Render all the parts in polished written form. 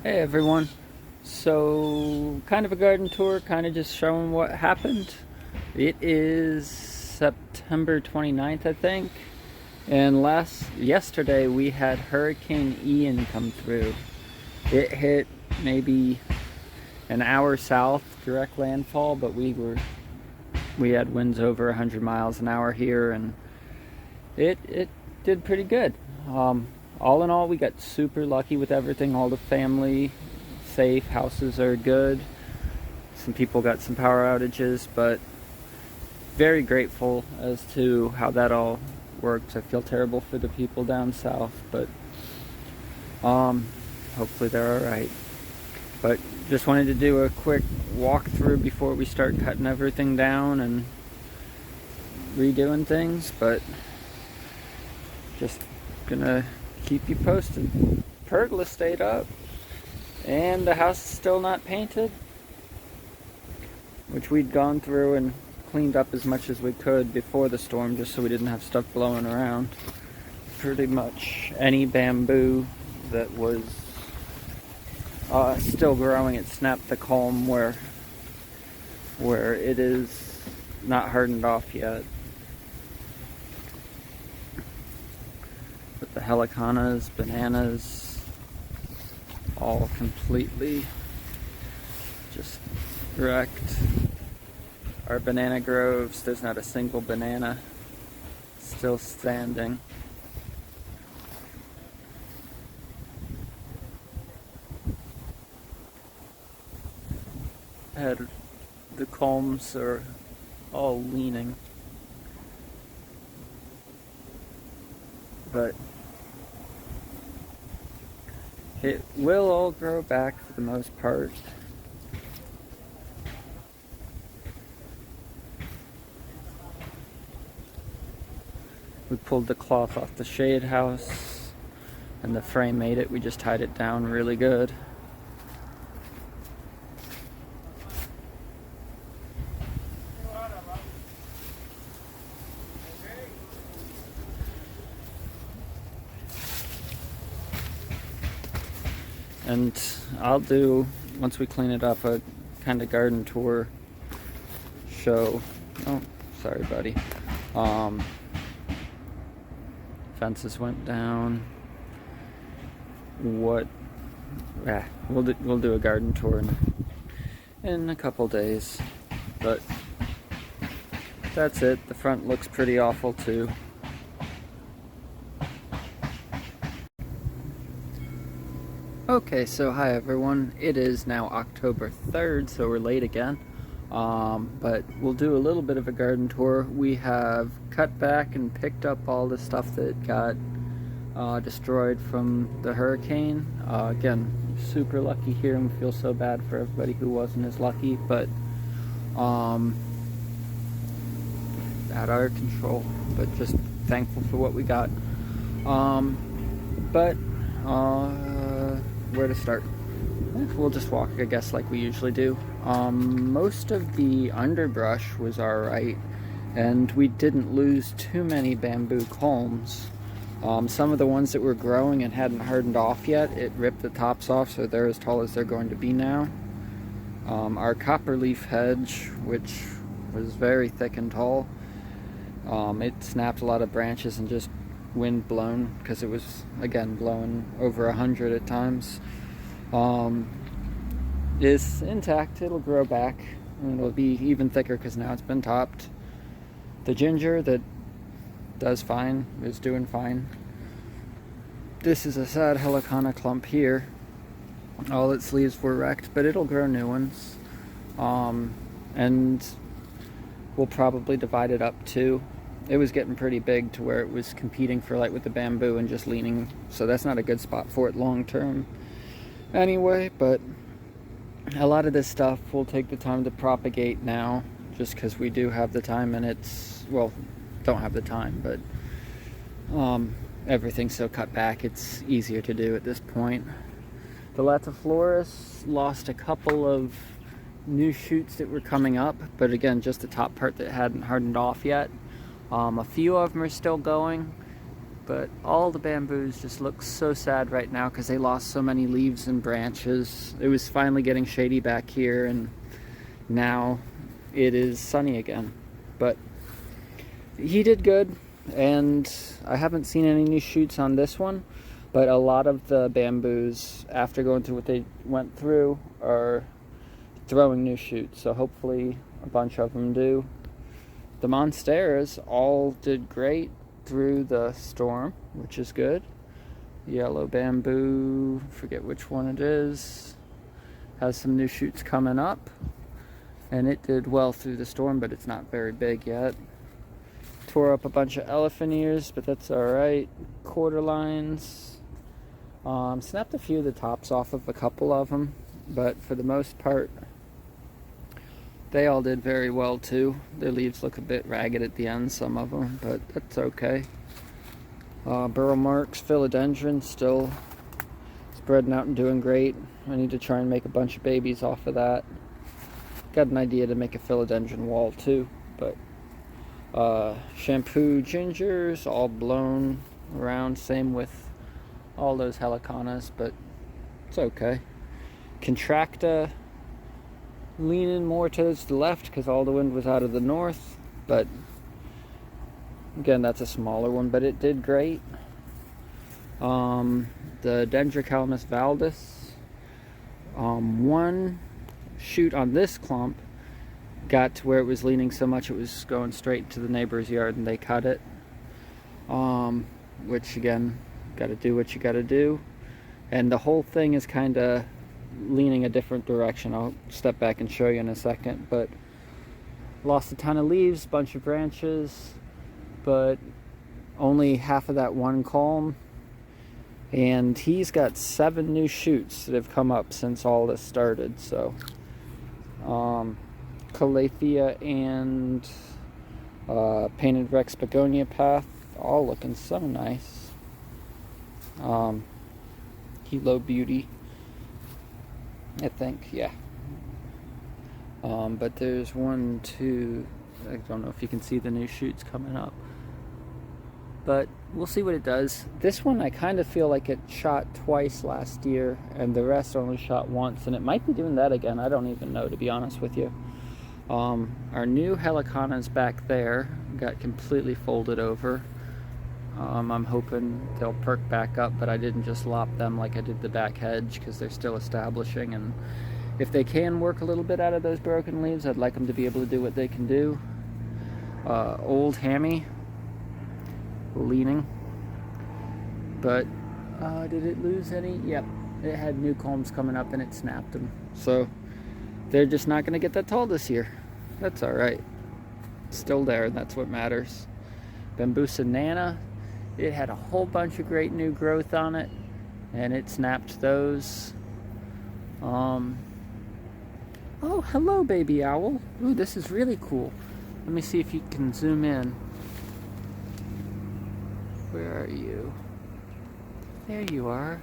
Hey everyone. So, kind of a garden tour, kind of just showing what happened. It is September 29th, I think. And yesterday we had Hurricane Ian come through. It hit maybe an hour south, direct landfall, but we had winds over 100 miles an hour here, and it did pretty good. All in all, we got super lucky with everything. All the family safe, houses are good. Some people got some power outages, but very grateful as to how that all worked. I feel terrible for the people down south, but hopefully they're all right. But just wanted to do a quick walkthrough before we start cutting everything down and redoing things, but just gonna keep you posted. Pergola stayed up, and the house is still not painted, which we'd gone through and cleaned up as much as we could before the storm, just so we didn't have stuff blowing around. Pretty much any bamboo that was still growing, it snapped the culm where it is not hardened off yet. But the helicanas, bananas, all completely just wrecked. Our banana groves, there's not a single banana still standing. The culms are all leaning, but it will all grow back for the most part. We pulled the cloth off the shade house, and the frame made it. We just tied it down really good. And I'll do, once we clean it up, a kind of garden tour show. Oh, sorry, buddy. Fences went down. We'll do a garden tour in a couple days. But that's it. The front looks pretty awful too. Okay, so hi everyone. It is now October 3rd, so we're late again. But we'll do a little bit of a garden tour. We have cut back and picked up all the stuff that got destroyed from the hurricane. Again, super lucky here, and we feel so bad for everybody who wasn't as lucky, but out of our control. But just thankful for what we got. Where to start? We'll just walk, I guess, like we usually do. Most of the underbrush was alright, and we didn't lose too many bamboo culms. Some of the ones that were growing and hadn't hardened off yet, it ripped the tops off, so they're as tall as they're going to be now. Our copperleaf hedge, which was very thick and tall, it snapped a lot of branches and just wind blown, because it was, again, blowing over 100 at times. Is intact. It'll grow back, and it'll be even thicker because now it's been topped. The ginger that does fine is doing fine. This is a sad helicana clump here. All its leaves were wrecked, but it'll grow new ones. And we'll probably divide it up too. It was getting pretty big to where it was competing for light with the bamboo and just leaning, so that's not a good spot for it long term anyway. But a lot of this stuff will take the time to propagate now, just because we do have the time, and don't have the time, but everything's so cut back, it's easier to do at this point. The Latifloris lost a couple of new shoots that were coming up, but again, just the top part that hadn't hardened off yet. A few of them are still going. But all the bamboos just look so sad right now because they lost so many leaves and branches. It was finally getting shady back here, and now it is sunny again. But he did good, and I haven't seen any new shoots on this one, but a lot of the bamboos, after going through what they went through, are throwing new shoots, so hopefully a bunch of them do. The monsteras all did great through the storm, which is good. Yellow bamboo, forget which one it is, has some new shoots coming up, and it did well through the storm, but it's not very big yet. Tore up a bunch of elephant ears, but that's alright. Quarter lines. Snapped a few of the tops off of a couple of them, but for the most part they all did very well too. Their leaves look a bit ragged at the end, some of them, but that's okay. Burl marks, philodendron, still spreading out and doing great. I need to try and make a bunch of babies off of that. Got an idea to make a philodendron wall too, but shampoo gingers, all blown around, same with all those helicanas, but it's okay. Contracta, leaning more towards the left because all the wind was out of the north, but again, that's a smaller one, but it did great. The Dendrachalamus Valdis, one shoot on this clump got to where it was leaning so much it was going straight into the neighbor's yard, and they cut it, which again, gotta do what you gotta do, and the whole thing is kind of leaning a different direction. I'll step back and show you in a second, but lost a ton of leaves, bunch of branches, but only half of that one culm, and he's got 7 new shoots that have come up since all this started. So Calathea and painted Rex begonia path, all looking so nice. Hilo beauty, I think, yeah. But there's 1, 2, I don't know if you can see the new shoots coming up, but we'll see what it does. This one I kind of feel like it shot twice last year, and the rest only shot once, and it might be doing that again. I don't even know, to be honest with you. Our new helicanas back there got completely folded over. I'm hoping they'll perk back up, but I didn't just lop them like I did the back hedge because they're still establishing, and if they can work a little bit out of those broken leaves, I'd like them to be able to do what they can do. Old hammy, leaning, but did it lose any? Yep, it had new culms coming up and it snapped them, so they're just not going to get that tall this year. That's alright, it's still there, and that's what matters. Bambusa nana, it had a whole bunch of great new growth on it, and it snapped those. Oh, hello, baby owl. Ooh, this is really cool. Let me see if you can zoom in. Where are you? There you are.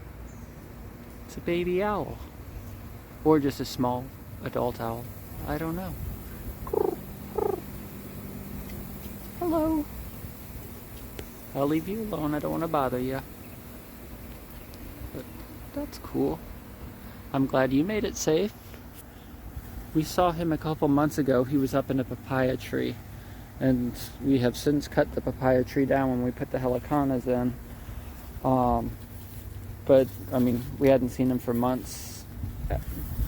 It's a baby owl. Or just a small adult owl. I don't know. Hello. I'll leave you alone. I don't want to bother you. But that's cool. I'm glad you made it safe. We saw him a couple months ago. He was up in a papaya tree, and we have since cut the papaya tree down when we put the helicanas in. But I mean, we hadn't seen him for months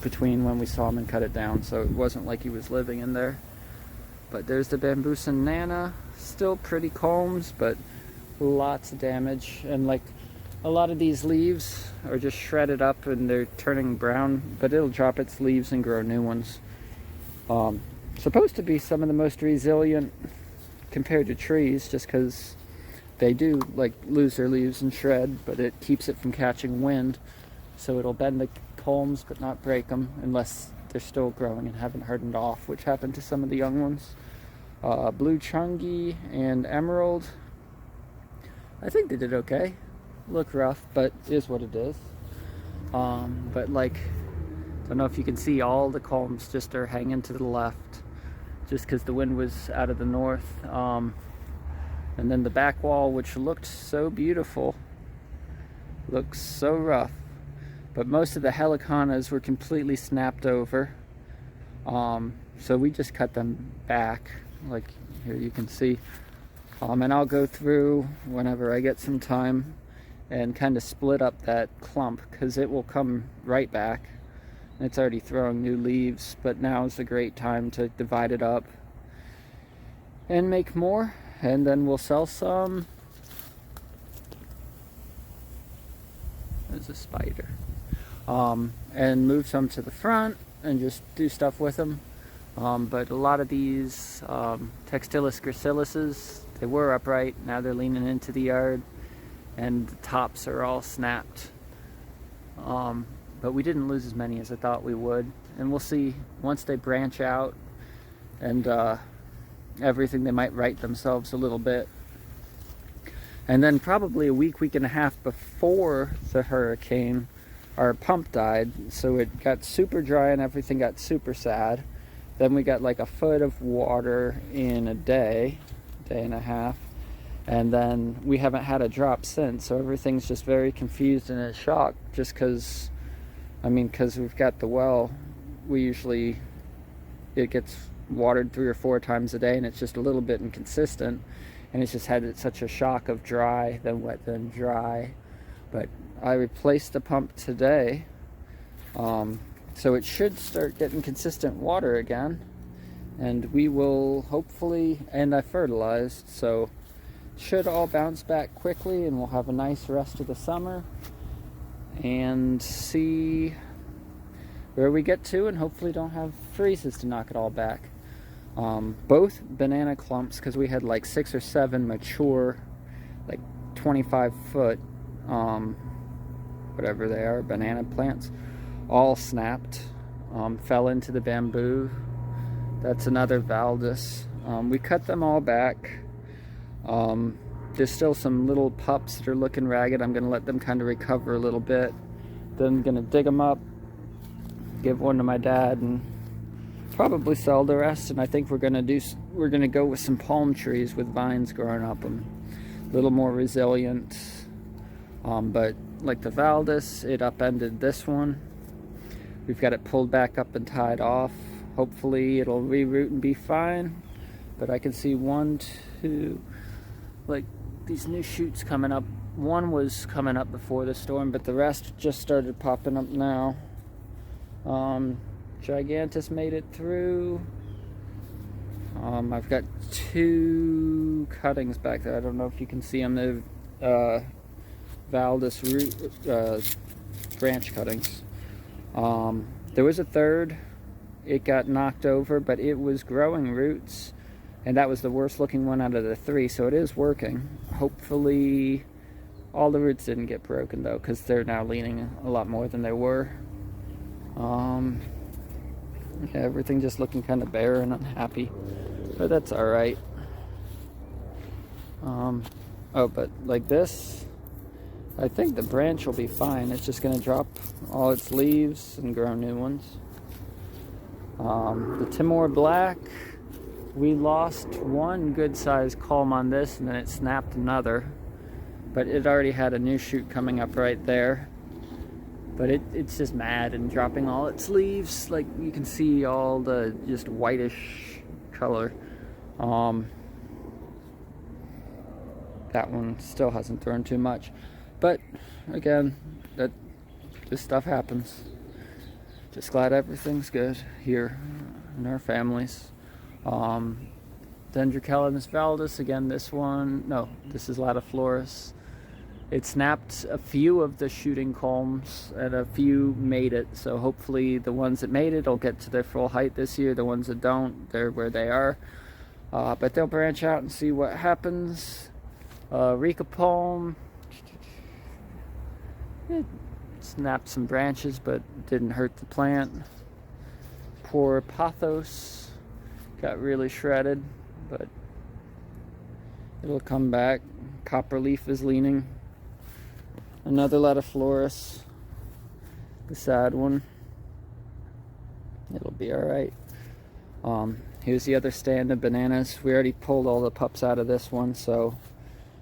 between when we saw him and cut it down, so it wasn't like he was living in there. But there's the Bambusa nana, still pretty culms, but lots of damage, and like a lot of these leaves are just shredded up and they're turning brown, but it'll drop its leaves and grow new ones. Supposed to be some of the most resilient compared to trees, just because they do like lose their leaves and shred, but it keeps it from catching wind, so it'll bend the culms but not break them unless they're still growing and haven't hardened off, which happened to some of the young ones. Blue Chungi and Emerald, I think they did okay. Look rough, but is what it is. But like, I don't know if you can see, all the culms just are hanging to the left, just because the wind was out of the north. And then the back wall, which looked so beautiful, looks so rough. But most of the heliconas were completely snapped over. So we just cut them back, like here you can see. And I'll go through whenever I get some time and kind of split up that clump, because it will come right back. It's already throwing new leaves, but now is a great time to divide it up and make more, and then we'll sell some. There's a spider. And move some to the front and just do stuff with them. But a lot of these Textilis gracilisuses, they were upright, now they're leaning into the yard, and the tops are all snapped. But we didn't lose as many as I thought we would, and we'll see once they branch out and everything, they might right themselves a little bit. And then probably a week and a half before the hurricane, our pump died, so it got super dry and everything got super sad. Then we got like a foot of water in a day and a half, and then we haven't had a drop since, so everything's just very confused and in shock, just because we've got the well. It gets watered 3 or 4 times a day, and it's just a little bit inconsistent, and it's just had such a shock of dry, then wet, then dry. But I replaced the pump today, so it should start getting consistent water again, and we will hopefully, and I fertilized, so it should all bounce back quickly, and we'll have a nice rest of the summer and see where we get to, and hopefully don't have freezes to knock it all back. Both banana clumps, because we had like 6 or 7 mature, like 25 foot whatever they are, banana plants, all snapped, fell into the bamboo. That's another Valdis. We cut them all back. There's still some little pups that are looking ragged. I'm going to let them kind of recover a little bit. Then I'm going to dig them up, give one to my dad, and probably sell the rest. And I think we're going to go with some palm trees with vines growing up them, a little more resilient. But like the Valdis, it upended this one. We've got it pulled back up and tied off. Hopefully it'll reroot and be fine. But I can see 1, 2, like these new shoots coming up. One was coming up before the storm, but the rest just started popping up now. Gigantus made it through. I've got 2 cuttings back there. I don't know if you can see them. They're Valdis root branch cuttings. There was a third. It got knocked over, but it was growing roots, and that was the worst looking one out of the 3, so it is working. Hopefully all the roots didn't get broken though, because they're now leaning a lot more than they were. Yeah, everything just looking kind of bare and unhappy, but that's all right. Oh, but like this, I think the branch will be fine. It's just going to drop all its leaves and grow new ones. The Timor Black, we lost 1 good-sized culm on this, and then it snapped another. But it already had a new shoot coming up right there. But it's just mad and dropping all its leaves. Like, you can see all the just whitish color. That one still hasn't thrown too much. But, again, this stuff happens. Just glad everything's good here in our families. Dendrachalamus Valdis, again, this is Latifloris. It snapped a few of the shooting culms, and a few made it, so hopefully the ones that made it will get to their full height this year. The ones that don't, they're where they are. But they'll branch out and see what happens. Eureka Palm, it snapped some branches, but didn't hurt the plant. Poor Pothos got really shredded, but it'll come back. Copperleaf is leaning. Another Latifloris, the sad one. It'll be all right. Here's the other stand of bananas. We already pulled all the pups out of this one, so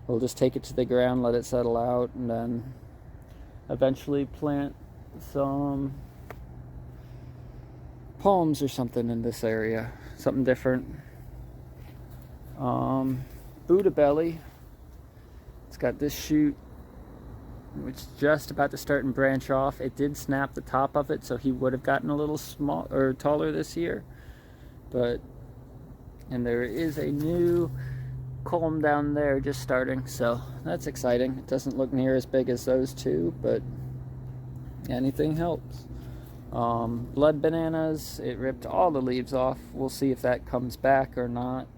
we'll just take it to the ground, let it settle out, and then eventually plant some palms or something in this area. Something different. Buddha belly. It's got this shoot, which is just about to start and branch off. It did snap the top of it, so he would have gotten a little small or taller this year. And there is a new culm down there just starting, so that's exciting. It doesn't look near as big as those two, but anything helps. Blood bananas, it ripped all the leaves off. We'll see if that comes back or not.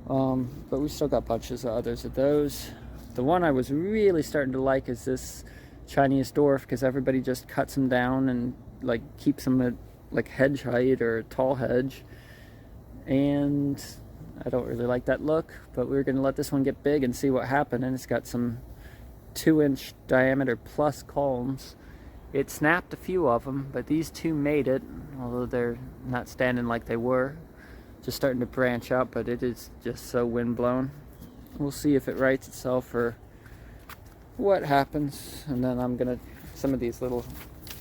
But we still got bunches of others of those. The one I was really starting to like is this Chinese dwarf, because everybody just cuts them down and like keeps them at like hedge height or tall hedge. And I don't really like that look, but we're going to let this one get big and see what happened. And it's got some 2-inch diameter plus culms. It snapped a few of them, but these two made it, although they're not standing like they were. Just starting to branch out, but it is just so windblown. We'll see if it rights itself or what happens. And then I'm going to, some of these little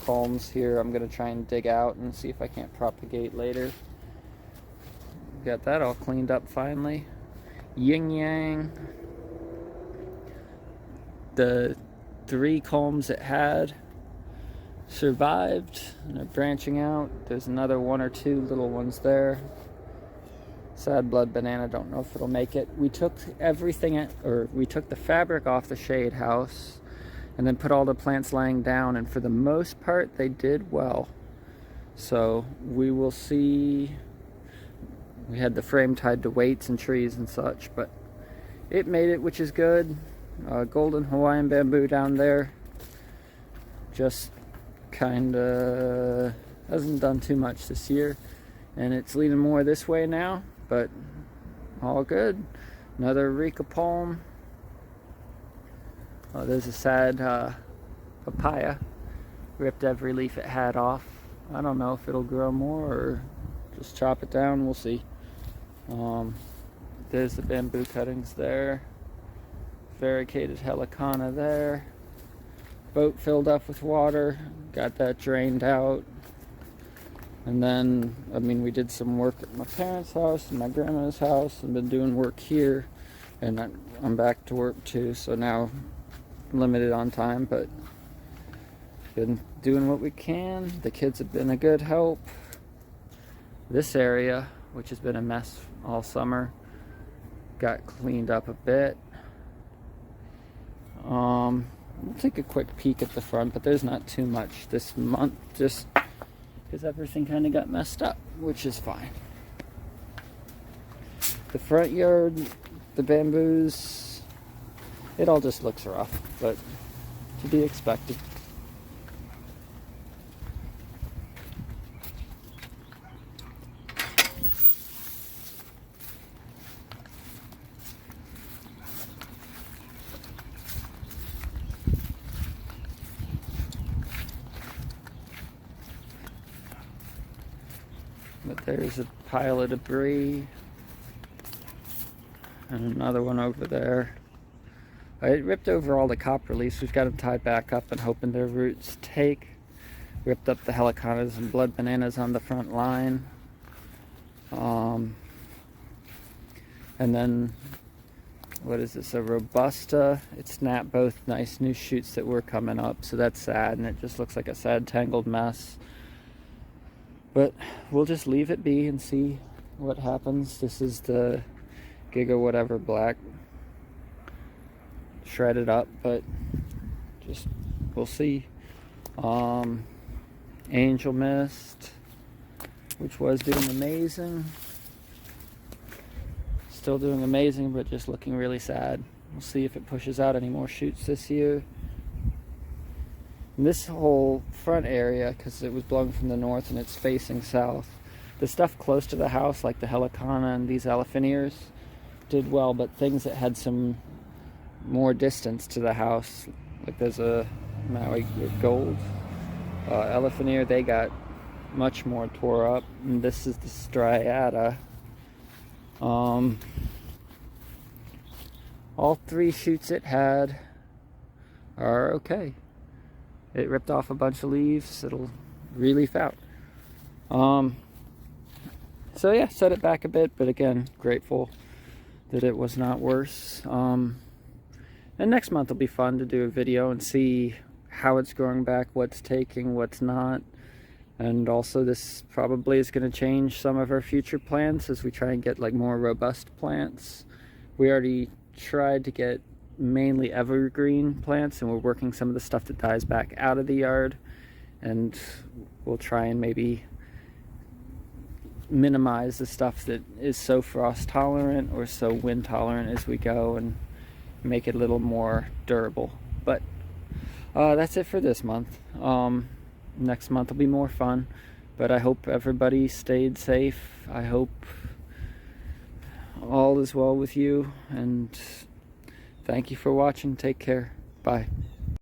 culms here, I'm going to try and dig out and see if I can't propagate later. Got that all cleaned up finally. Yin Yang. The 3 culms it had survived and are branching out. There's another 1 or 2 little ones there. Sad blood banana, don't know if it'll make it. We took we took the fabric off the shade house and then put all the plants laying down, and for the most part they did well. So we will see. We had the frame tied to weights and trees and such, but it made it, which is good. Golden Hawaiian bamboo down there. Just kinda hasn't done too much this year, and it's leaning more this way now, but all good. Another Eureka Palm. Oh, there's a sad papaya. Ripped every leaf it had off. I don't know if it'll grow more or just chop it down. We'll see. There's the bamboo cuttings there. Variegated helicana there. Boat filled up with water. Got that drained out. And then, we did some work at my parents' house and my grandma's house, and been doing work here. And I'm back to work too, so now limited on time, but been doing what we can. The kids have been a good help. This area, which has been a mess all summer, got cleaned up a bit. We'll take a quick peek at the front, but there's not too much this month, just because everything kind of got messed up, which is fine. The front yard, the bamboos, it all just looks rough, but to be expected. But there's a pile of debris. And another one over there. It ripped over all the copper leaves. We've got them tied back up and hoping their roots take. Ripped up the helicanas and blood bananas on the front line. And then, what is this? A Robusta. It snapped both nice new shoots that were coming up. So that's sad, and it just looks like a sad tangled mess. But we'll just leave it be and see what happens. This is the Giga whatever black. Shredded up, but just we'll see. Angel Mist, which was doing amazing. Still doing amazing, but just looking really sad. We'll see if it pushes out any more shoots this year. And this whole front area, because it was blowing from the north and it's facing south, the stuff close to the house, like the helicana and these elephantiers, did well, but things that had some more distance to the house, like there's a Maui gold elephantier, they got much more tore up. And this is the striata. All 3 shoots it had are okay. It ripped off a bunch of leaves. It'll re-leaf out. So yeah, set it back a bit, but again, grateful that it was not worse. And next month will be fun to do a video and see how it's growing back, what's taking, what's not. And also this probably is going to change some of our future plants as we try and get like more robust plants. We already tried to get mainly evergreen plants, and we're working some of the stuff that dies back out of the yard, and we'll try and maybe minimize the stuff that is so frost tolerant or so wind tolerant as we go, and make it a little more durable. But that's it for this month. Next month will be more fun, but I hope everybody stayed safe. I hope all is well with you, and thank you for watching. Take care. Bye.